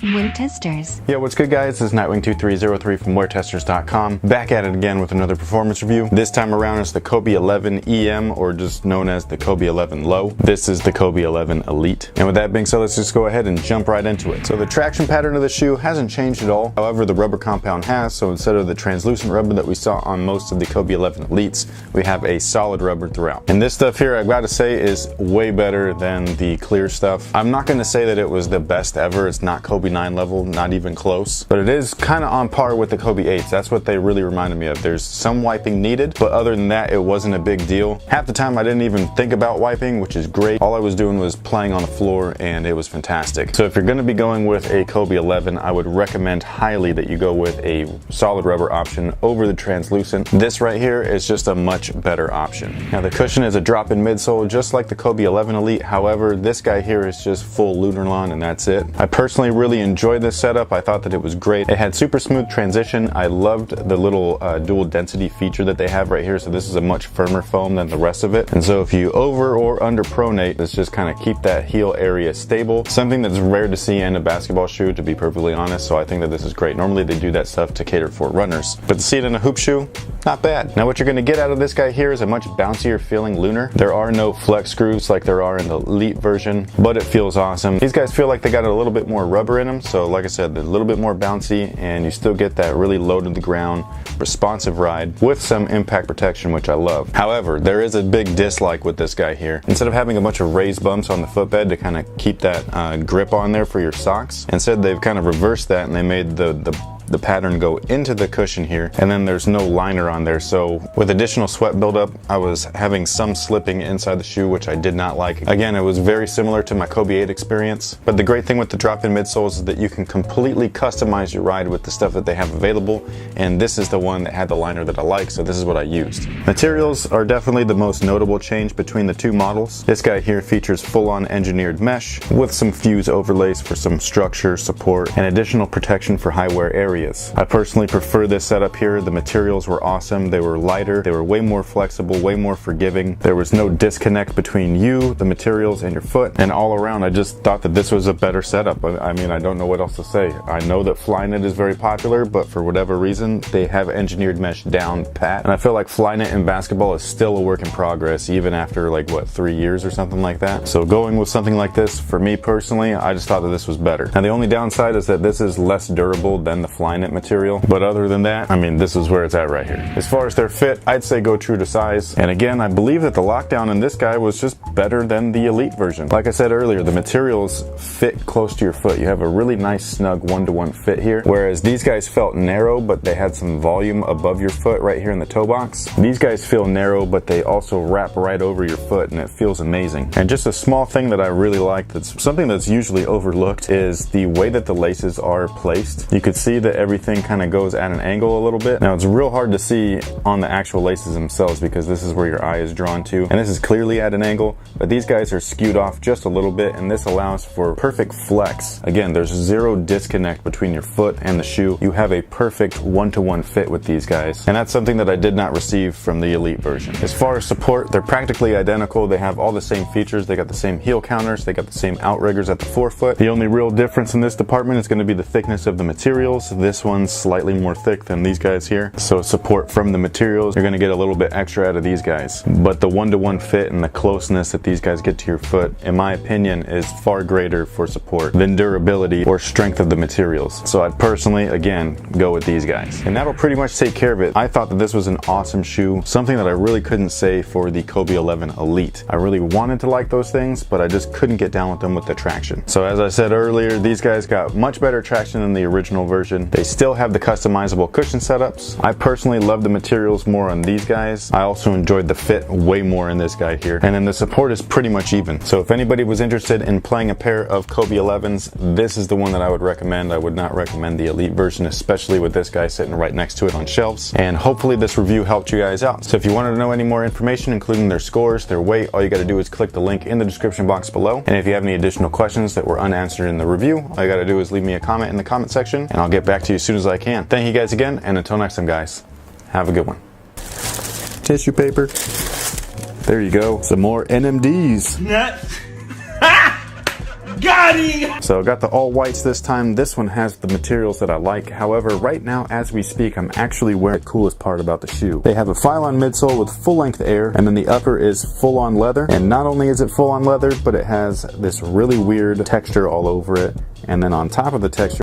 Wear Testers. Yo, what's good guys? This is Nightwing2303 from WearTesters.com. Back at it again with another performance review. This time around it's the Kobe 11 EM, or just known as the Kobe 11 Low. This is the Kobe 11 Elite. And with that being said, let's just go ahead and jump right into it. So the traction pattern of the shoe hasn't changed at all. However, the rubber compound has, so instead of the translucent rubber that we saw on most of the Kobe 11 Elites, we have a solid rubber throughout. And this stuff here, I've got to say, is way better than the clear stuff. I'm not going to say that it was the best ever. It's not Kobe 9 level, not even close, but it is kind of on par with the Kobe 8s. That's what they really reminded me of. There's some wiping needed, but other than that, it wasn't a big deal. Half the time I didn't even think about wiping, which is great. All I was doing was playing on the floor and it was fantastic. So if you're going to be going with a Kobe 11, I would recommend highly that you go with a solid rubber option over the translucent. This right here is just a much better option. Now the cushion is a drop-in midsole just like the Kobe 11 Elite. However, this guy here is just full Lunarlon and that's it. I personally really enjoyed this setup. I thought that it was great. It had super smooth transition. I loved the little dual density feature that they have right here. So this is a much firmer foam than the rest of it. And so if you over or under pronate, let's just kind of keep that heel area stable. Something that's rare to see in a basketball shoe, to be perfectly honest. So I think that this is great. Normally they do that stuff to cater for runners, but to see it in a hoop shoe, not bad. Now what you're going to get out of this guy here is a much bouncier feeling Lunar. There are no flex screws like there are in the Elite version, but it feels awesome. These guys feel like they got a little bit more rubber in them. So like I said, they're a little bit more bouncy and you still get that really low to the ground, responsive ride with some impact protection, which I love. However, there is a big dislike with this guy here. Instead of having a bunch of raised bumps on the footbed to kind of keep that grip on there for your socks, instead they've kind of reversed that and they made the pattern go into the cushion here, and then there's no liner on there. So with additional sweat buildup, I was having some slipping inside the shoe, which I did not like. Again, it was very similar to my Kobe 8 experience, but the great thing with the drop-in midsoles is that you can completely customize your ride with the stuff that they have available, and this is the one that had the liner that I like, so this is what I used. Materials are definitely the most notable change between the two models. This guy here features full-on engineered mesh with some fuse overlays for some structure, support, and additional protection for high wear areas. I personally prefer this setup here. The materials were awesome. They were lighter. They were way more flexible, way more forgiving. There was no disconnect between you, the materials, and your foot. And all around, I just thought that this was a better setup. I mean, I don't know what else to say. I know that Flyknit is very popular, but for whatever reason, they have engineered mesh down pat. And I feel like Flyknit in basketball is still a work in progress, even after like, what, 3 years or something like that. So going with something like this, for me personally, I just thought that this was better. Now the only downside is that this is less durable than the Flyknit material, but other than that, I mean, this is where it's at right here. As far as their fit, I'd say go true to size. And again, I believe that the lockdown in this guy was just better than the Elite version. Like I said earlier, the materials fit close to your foot. You have a really nice snug one-to-one fit here, whereas these guys felt narrow, but they had some volume above your foot right here in the toe box. These guys feel narrow, but they also wrap right over your foot, and it feels amazing. And just a small thing that I really like, that's something that's usually overlooked, is the way that the laces are placed. You could see that everything kind of goes at an angle a little bit. Now it's real hard to see on the actual laces themselves because this is where your eye is drawn to, and this is clearly at an angle, but these guys are skewed off just a little bit, and this allows for perfect flex. Again, there's zero disconnect between your foot and the shoe. You have a perfect one-to-one fit with these guys, and that's something that I did not receive from the Elite version. As far as support, they're practically identical. They have all the same features. They got the same heel counters. They got the same outriggers at the forefoot. The only real difference in this department is going to be the thickness of the materials. This one's slightly more thick than these guys here. So support from the materials, you're going to get a little bit extra out of these guys. But the one-to-one fit and the closeness that these guys get to your foot, in my opinion, is far greater for support than durability or strength of the materials. So I'd personally, again, go with these guys. And that'll pretty much take care of it. I thought that this was an awesome shoe, something that I really couldn't say for the Kobe 11 Elite. I really wanted to like those things, but I just couldn't get down with them with the traction. So as I said earlier, these guys got much better traction than the original version. They still have the customizable cushion setups. I personally love the materials more on these guys. I also enjoyed the fit way more in this guy here. And then the support is pretty much even. So if anybody was interested in playing a pair of Kobe 11s, this is the one that I would recommend. I would not recommend the Elite version, especially with this guy sitting right next to it on shelves. And hopefully this review helped you guys out. So if you wanted to know any more information, including their scores, their weight, all you got to do is click the link in the description box below. And if you have any additional questions that were unanswered in the review, all you got to do is leave me a comment in the comment section, and I'll get back to you as soon as I can. Thank you guys again, and until next time, guys, have a good one. Tissue paper. There you go. Some more NMDs. Got So got the all whites this time. This one has the materials that I like. However, right now as we speak, I'm actually wearing the coolest part about the shoe. They have a Phylon midsole with full length air, and then the upper is full on leather. And not only is it full on leather, but it has this really weird texture all over it. And then on top of the texture,